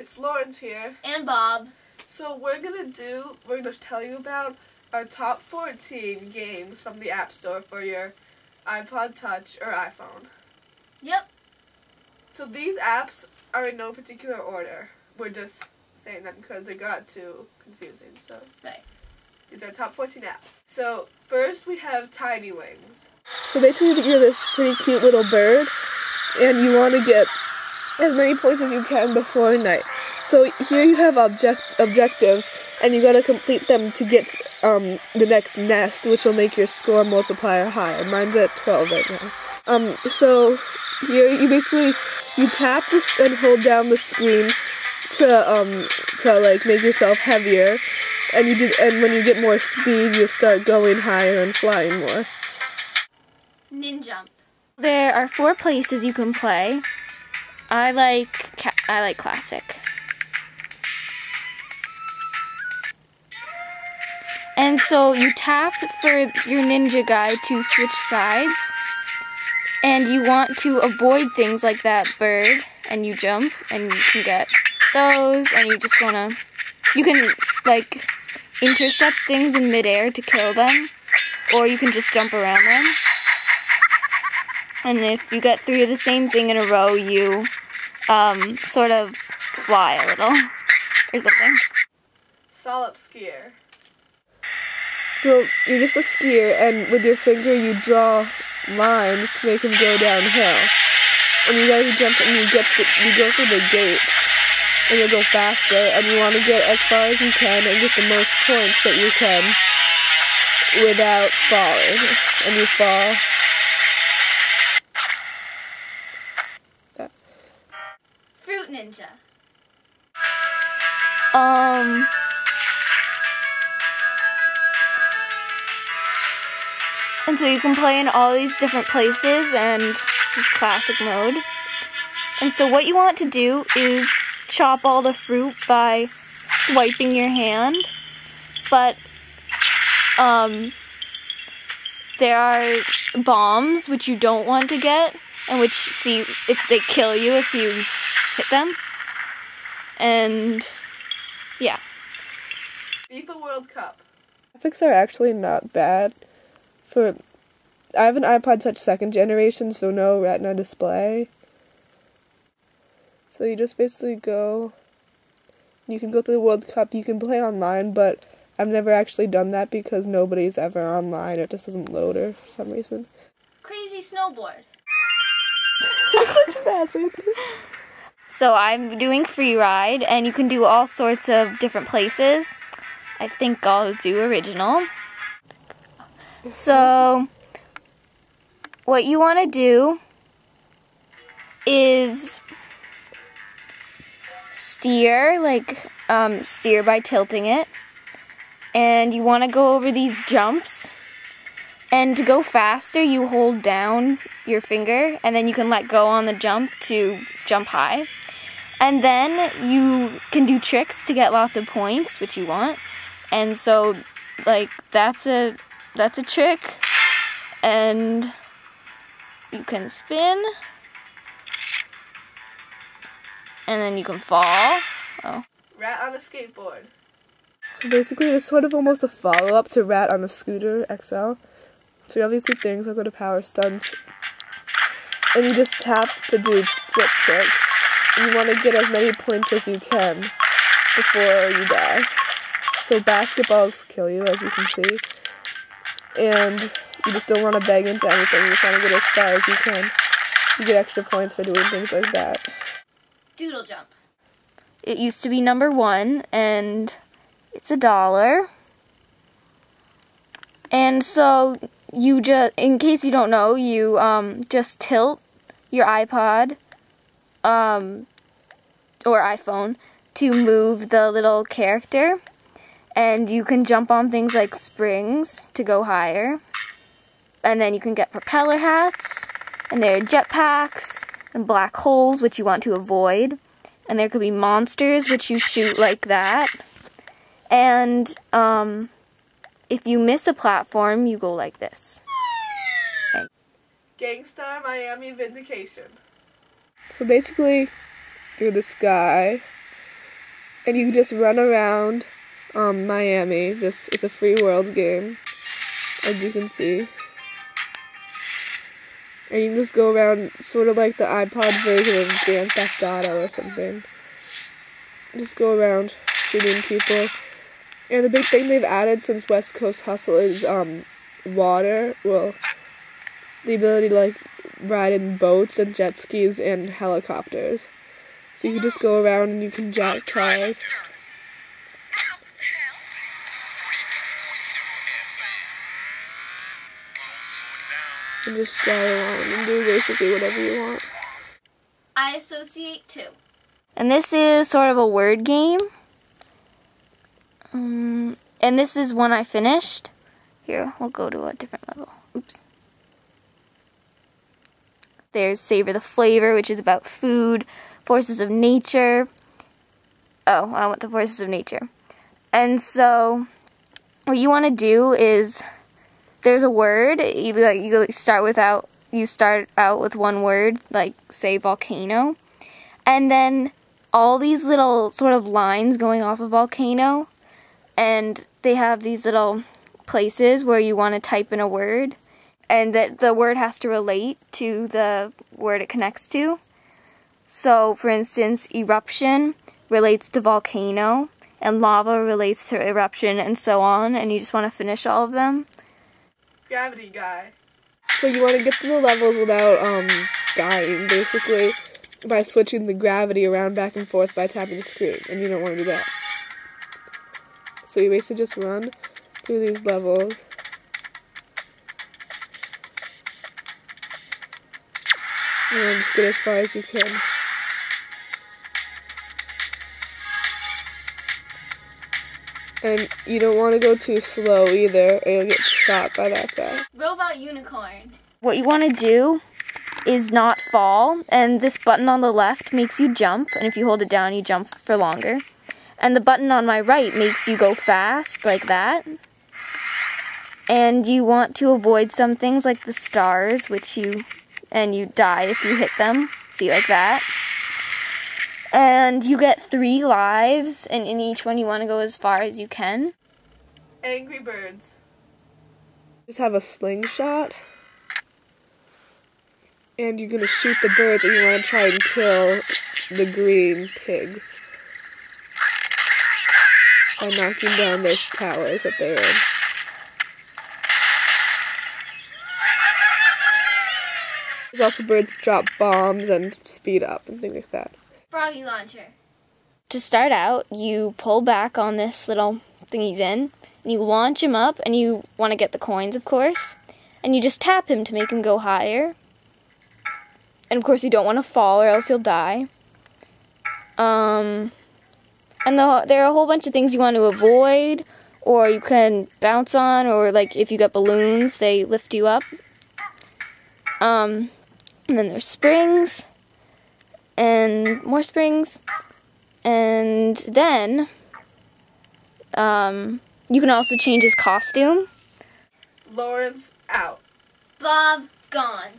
it's Lawrence here. And Bob. So we're gonna tell you about our top 14 games from the App Store for your iPod Touch or iPhone. Yep. So these apps are in no particular order. We're just saying that because it got too confusing. So right. These are top 14 apps. So first we have Tiny Wings. So basically you're this pretty cute little bird and you want to get as many points as you can before night. So here you have objectives and you got to complete them to get the next nest, which will make your score multiplier higher. Mine's at 12 right now. So here you tap this and hold down the screen to like make yourself heavier, and when you get more speed, you'll start going higher and flying more. Ninjump. There are 4 places you can play. I like classic. And so you tap for your ninja guy to switch sides, and you want to avoid things like that bird, and you jump, and you can get those, and you can like intercept things in midair to kill them, or you can just jump around them. And if you get 3 of the same thing in a row, you sort of fly a little, or something. Solipskier. So you're just a skier, and with your finger you draw lines to make him go downhill. And you gotta jump, and you go through the gates, and you'll go faster, and you want to get as far as you can and get the most points that you can without falling. And you fall. Fruit Ninja. And so you can play in all these different places, and this is classic mode. And so what you want to do is chop all the fruit by swiping your hand, but there are bombs which you don't want to get, and which they kill you if you hit them. And yeah. FIFA World Cup. Graphics are actually not bad. I have an iPod Touch 2nd generation, so no Retina display. So you just basically you can go through the World Cup, you can play online, but I've never actually done that because nobody's ever online. It just doesn't load her for some reason. Crazy Snowboard. This looks fascinating. So I'm doing free ride, and you can do all sorts of different places. I think I'll do original. So what you want to do is steer by tilting it, and you want to go over these jumps, and to go faster you hold down your finger, and then you can let go on the jump to jump high, and then you can do tricks to get lots of points, which you want. And so like that's a trick, and you can spin, and then you can fall. Oh. Rat on a Skateboard. So basically it's sort of almost a follow-up to Rat on the Scooter XL. So you have these 2 things. I'll go to power stunts, and you just tap to do flip tricks, and you want to get as many points as you can before you die. So basketballs kill you, as you can see, and you just don't want to bang into anything. You just want to get as far as you can. You get extra points for doing things like that. Doodle jump. It used to be number 1, and it's $1. And so you just, in case you don't know, you just tilt your iPod or iPhone to move the little character, and you can jump on things like springs to go higher, and then you can get propeller hats, and there are jetpacks and black holes which you want to avoid, and there could be monsters which you shoot like that, and if you miss a platform you go like this. Gangstar Miami Vindication. So basically, you're this guy, And you can just run around Miami. It's a free world game, as you can see. And you can just go around sort of like the iPod version of Grand Theft Auto or something. Just go around shooting people. And the big thing they've added since West Coast Hustle is water. Well, the ability to like ride in boats and jet skis and helicopters. So you can just go around and you can jack cars. And just drive around and do basically whatever you want. iassociate 2. And this is sort of a word game. And this is one I finished. Here, we'll go to a different level. Oops. There's Savor the Flavor, which is about food. Forces of Nature. Oh, I went to Forces of Nature. And so, what you want to do is, there's a word. You start out with one word, like say volcano, and then all these little sort of lines going off a volcano, and they have these little places where you want to type in a word, and that the word has to relate to the word it connects to. So, for instance, eruption relates to volcano, and lava relates to eruption, and so on, and you just want to finish all of them. Gravity guy. So you want to get to the levels without dying, basically, by switching the gravity around back and forth by tapping the screen, and you don't want to do that. So you basically just run through these levels. And then just get as far as you can. And you don't want to go too slow either, or you'll get shot by that guy. Robot unicorn. What you want to do is not fall, and this button on the left makes you jump, and if you hold it down, you jump for longer. And the button on my right makes you go fast, like that. And you want to avoid some things like the stars, and you die if you hit them. See, like that. And you get 3 lives, and in each one you want to go as far as you can. Angry Birds. Just have a slingshot. And you're going to shoot the birds, and you want to try and kill the green pigs by knocking down those towers that they're in. There's also birds that drop bombs and speed up and things like that. Froggy launcher. To start out, you pull back on this little thing he's in, and you launch him up, and you want to get the coins, of course, and you just tap him to make him go higher. And of course you don't want to fall or else you'll die. And there are a whole bunch of things you want to avoid, or you can bounce on, or like if you get balloons, they lift you up. And then there's springs, and more springs, and then you can also change his costume. Lawrence out. Bob gone.